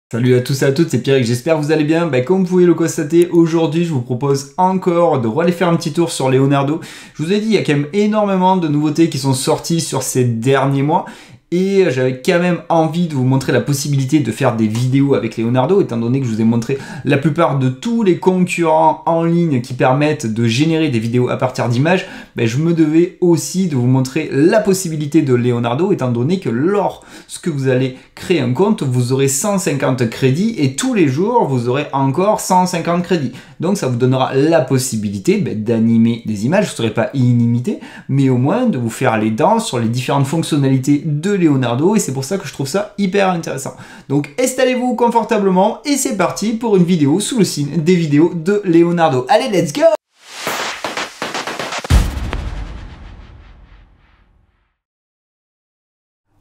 Salut à tous et à toutes, c'est Pierre, j'espère que vous allez bien. Comme vous pouvez le constater, aujourd'hui je vous propose encore de aller faire un petit tour sur Leonardo. Je vous ai dit, il y a quand même énormément de nouveautés qui sont sorties sur ces derniers mois. Et j'avais quand même envie de vous montrer la possibilité de faire des vidéos avec Leonardo, étant donné que je vous ai montré la plupart de tous les concurrents en ligne qui permettent de générer des vidéos à partir d'images. Je me devais aussi de vous montrer la possibilité de Leonardo, étant donné que lorsque vous allez créer un compte, vous aurez 150 crédits et tous les jours, vous aurez encore 150 crédits. Donc ça vous donnera la possibilité d'animer des images. Vous ne serez pas illimité, mais au moins de vous faire les dents sur les différentes fonctionnalités de Leonardo, et c'est pour ça que je trouve ça hyper intéressant. Donc installez-vous confortablement et c'est parti pour une vidéo sous le signe des vidéos de Leonardo. Allez, let's go!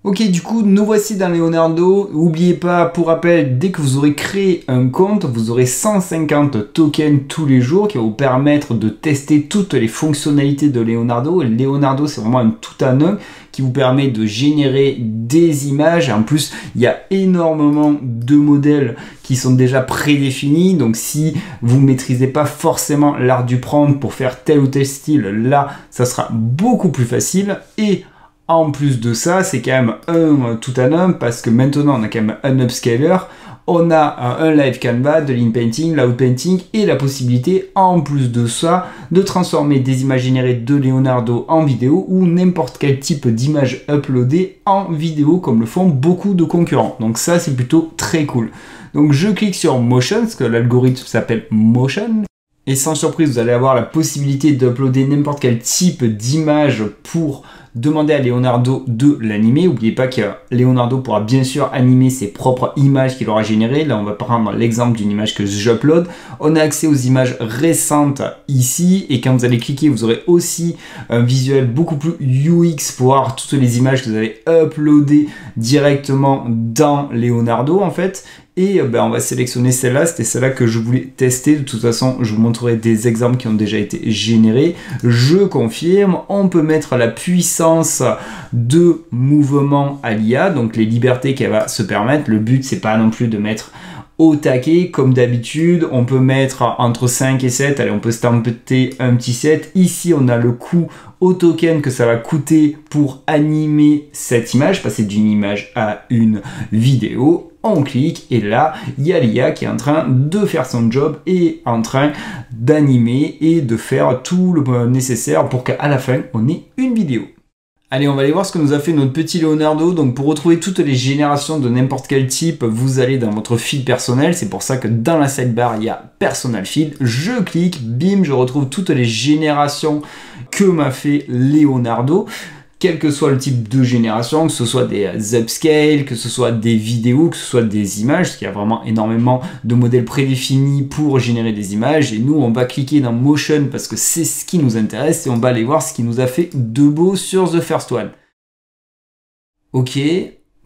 Ok, du coup, nous voici dans Leonardo. N'oubliez pas, pour rappel, dès que vous aurez créé un compte, vous aurez 150 tokens tous les jours qui vont vous permettre de tester toutes les fonctionnalités de Leonardo. Et Leonardo, c'est vraiment un tout en un qui vous permet de générer des images. En plus, il y a énormément de modèles qui sont déjà prédéfinis. Donc, si vous ne maîtrisez pas forcément l'art du prompt pour faire tel ou tel style, là, ça sera beaucoup plus facile. Et en plus de ça, c'est quand même un tout en un parce que maintenant on a quand même un upscaler, on a un live canvas, de l'inpainting, l'outpainting et la possibilité en plus de ça de transformer des images générées de Leonardo en vidéo ou n'importe quel type d'image uploadée en vidéo comme le font beaucoup de concurrents. Donc ça c'est plutôt très cool. Donc je clique sur Motion parce que l'algorithme s'appelle Motion. Et sans surprise, vous allez avoir la possibilité d'uploader n'importe quel type d'image pour demander à Leonardo de l'animer. N'oubliez pas que Leonardo pourra bien sûr animer ses propres images qu'il aura générées. Là, on va prendre l'exemple d'une image que j'upload. On a accès aux images récentes ici. Et quand vous allez cliquer, vous aurez aussi un visuel beaucoup plus UX pour voir toutes les images que vous avez uploadées directement dans Leonardo en fait. Et on va sélectionner celle-là, c'était celle-là que je voulais tester. De toute façon, je vous montrerai des exemples qui ont déjà été générés. Je confirme, on peut mettre la puissance de mouvement à l'IA, donc les libertés qu'elle va se permettre. Le but, c'est pas non plus de mettre au taquet, comme d'habitude, on peut mettre entre 5 et 7, allez, on peut stamper un petit 7. Ici, on a le coût au token que ça va coûter pour animer cette image, passer d'une image à une vidéo. On clique et là, il y a l'IA qui est en train de faire son job et en train d'animer et de faire tout le nécessaire pour qu'à la fin, on ait une vidéo. Allez, on va aller voir ce que nous a fait notre petit Leonardo. Donc pour retrouver toutes les générations de n'importe quel type, vous allez dans votre feed personnel. C'est pour ça que dans la sidebar, il y a Personal Feed. Je clique, bim, je retrouve toutes les générations que m'a fait Leonardo. Quel que soit le type de génération, que ce soit des upscale, que ce soit des vidéos, que ce soit des images, parce qu'il y a vraiment énormément de modèles prédéfinis pour générer des images. Et nous, on va cliquer dans Motion parce que c'est ce qui nous intéresse et on va aller voir ce qui nous a fait de beau sur The First One. Ok.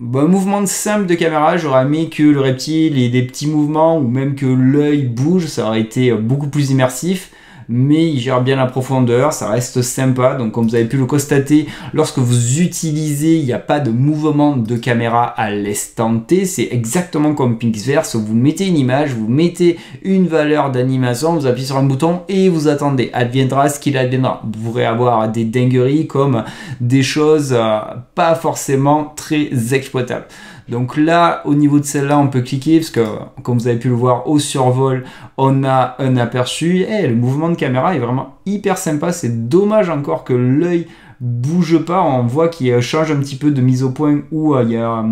Bon, mouvement simple de caméra, j'aurais aimé que le reptile ait des petits mouvements ou même que l'œil bouge, ça aurait été beaucoup plus immersif. Mais il gère bien la profondeur, ça reste sympa. Donc comme vous avez pu le constater, lorsque vous utilisez, il n'y a pas de mouvement de caméra à l'instant T. C'est exactement comme Pixverse, vous mettez une image, vous mettez une valeur d'animation, vous appuyez sur un bouton et vous attendez. Adviendra ce qu'il adviendra. Vous pourrez avoir des dingueries comme des choses pas forcément très exploitables. Donc là, au niveau de celle-là, on peut cliquer parce que, comme vous avez pu le voir au survol, on a un aperçu. Et le mouvement de caméra est vraiment hyper sympa. C'est dommage encore que l'œil bouge pas. On voit qu'il change un petit peu de mise au point où il y a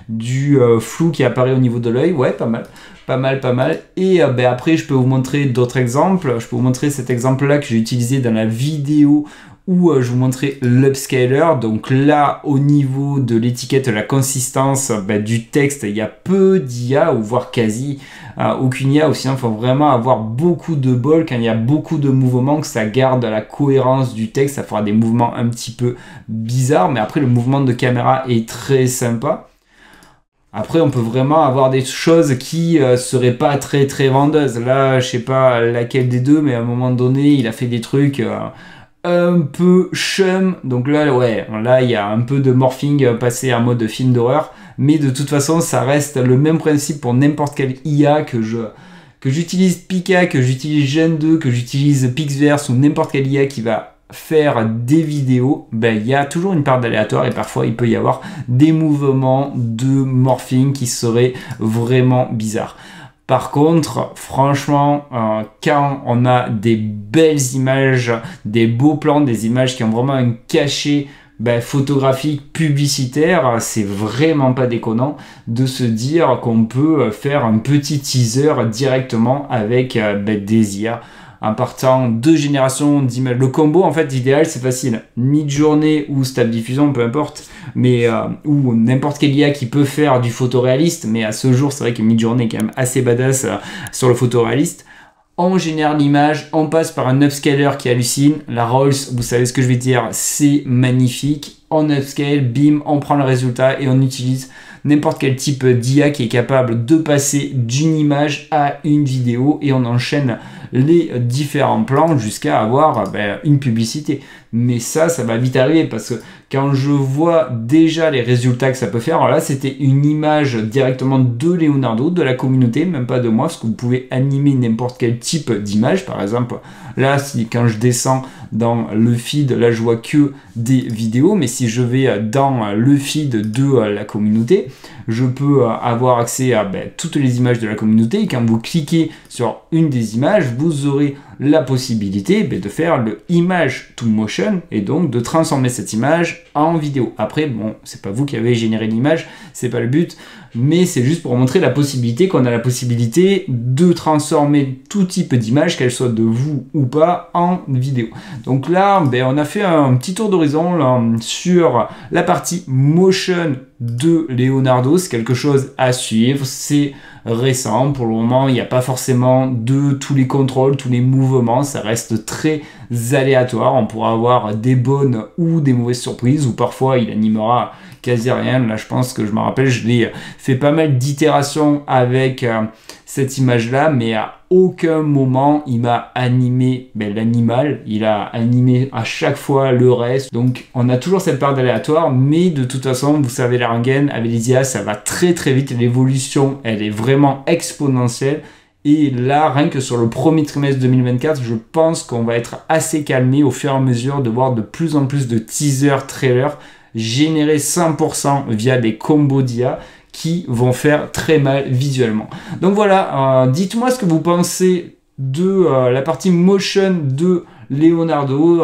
du flou qui apparaît au niveau de l'œil. Ouais, pas mal. Pas mal, pas mal. Et après, je peux vous montrer d'autres exemples. Je peux vous montrer cet exemple-là que j'ai utilisé dans la vidéo où je vous montrais l'upscaler. Donc là, au niveau de l'étiquette, la consistance du texte, il y a peu d'IA, ou voire quasi aucune IA. Ou sinon, il faut vraiment avoir beaucoup de bol quand il y a beaucoup de mouvements, que ça garde la cohérence du texte. Ça fera des mouvements un petit peu bizarres. Mais après, le mouvement de caméra est très sympa. Après, on peut vraiment avoir des choses qui seraient pas très vendeuses. Là, je sais pas laquelle des deux, mais à un moment donné, il a fait des trucs un peu chum. Donc là, ouais, là, il y a un peu de morphing passé en mode film d'horreur. mais de toute façon, ça reste le même principe pour n'importe quelle IA que j'utilise Pika, que j'utilise Gen 2, que j'utilise Pixverse ou n'importe quelle IA qui va faire des vidéos, ben, il y a toujours une part d'aléatoire et parfois il peut y avoir des mouvements de morphing qui seraient vraiment bizarres. Par contre, franchement, quand on a des belles images, des beaux plans, des images qui ont vraiment un cachet photographique, publicitaire, c'est vraiment pas déconnant de se dire qu'on peut faire un petit teaser directement avec des IA en partant de générations d'images. Le combo, en fait, idéal, c'est facile. Mid-journée ou stable diffusion, peu importe, mais ou n'importe quelle IA qui peut faire du photoréaliste, mais à ce jour, c'est vrai que Mid-journée est quand même assez badass sur le photoréaliste. On génère l'image, on passe par un upscaler qui hallucine. La Rolls, vous savez ce que je vais dire, c'est magnifique. On upscale, bim, on prend le résultat et on utilise n'importe quel type d'IA qui est capable de passer d'une image à une vidéo et on enchaîne les différents plans jusqu'à avoir une publicité. Mais ça va vite arriver parce que quand je vois déjà les résultats que ça peut faire, alors là c'était une image directement de Leonardo, de la communauté, même pas de moi, parce que vous pouvez animer n'importe quel type d'image. Par exemple, là quand je descends dans le feed, là je vois que des vidéos, mais si je vais dans le feed de la communauté, je peux avoir accès à toutes les images de la communauté et quand vous cliquez sur une des images, vous aurez la possibilité de faire le image to motion et donc de transformer cette image en vidéo. Après, bon, c'est pas vous qui avez généré l'image, c'est pas le but, mais c'est juste pour montrer la possibilité qu'on a la possibilité de transformer tout type d'image, qu'elle soit de vous ou pas, en vidéo. Donc là, on a fait un petit tour d'horizon sur la partie motion de Leonardo. C'est quelque chose à suivre, c'est récent, pour le moment il n'y a pas forcément de tous les contrôles, tous les mouvements, ça reste très aléatoire, on pourra avoir des bonnes ou des mauvaises surprises, ou parfois il animera quasi rien. Là je pense que je me rappelle, je l'ai fait pas mal d'itérations avec cette image là, mais à aucun moment il m'a animé l'animal, il a animé à chaque fois le reste. Donc on a toujours cette part d'aléatoire, mais de toute façon vous savez, la rengaine avec les IA ça va très très vite, l'évolution elle est vraiment exponentielle. Et là, rien que sur le premier trimestre 2024, je pense qu'on va être assez calmé au fur et à mesure de voir de plus en plus de teasers, trailers générés 100% via des combos d'IA qui vont faire très mal visuellement. Donc voilà, dites-moi ce que vous pensez de la partie motion de Leonardo.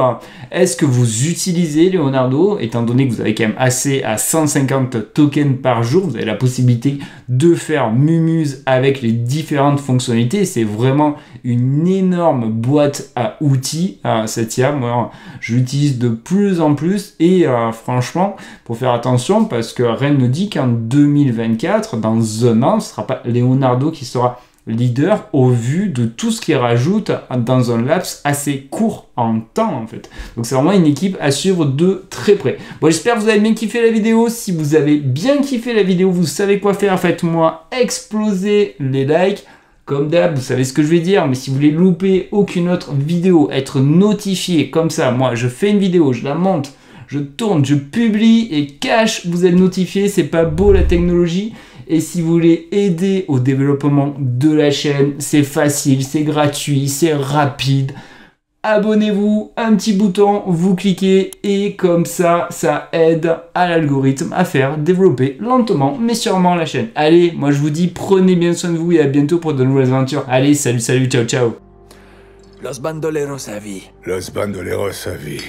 Est-ce que vous utilisez Leonardo, étant donné que vous avez quand même accès à 150 tokens par jour, vous avez la possibilité de faire mumuse avec les différentes fonctionnalités. C'est vraiment une énorme boîte à outils, cette IA. Moi, je l'utilise de plus en plus et franchement, faut faire attention parce que rien ne dit qu'en 2024, dans un an, ce ne sera pas Leonardo qui sera leader au vu de tout ce qu'il rajoute dans un laps assez court en temps en fait. Donc c'est vraiment une équipe à suivre de très près. Bon, j'espère que vous avez bien kiffé la vidéo. Si vous avez bien kiffé la vidéo, vous savez quoi faire. Faites-moi exploser les likes. Comme d'hab, vous savez ce que je vais dire, mais si vous voulez louper aucune autre vidéo, être notifié comme ça, moi je fais une vidéo, je la monte, je tourne, je publie et cache, vous êtes notifié. C'est pas beau la technologie. Et si vous voulez aider au développement de la chaîne, c'est facile, c'est gratuit, c'est rapide. Abonnez-vous, un petit bouton, vous cliquez et comme ça, ça aide à l'algorithme à faire développer lentement mais sûrement la chaîne. Allez, moi je vous dis, prenez bien soin de vous et à bientôt pour de nouvelles aventures. Allez, salut, ciao, ciao. Los bandoleros à vie. Los bandoleros à vie.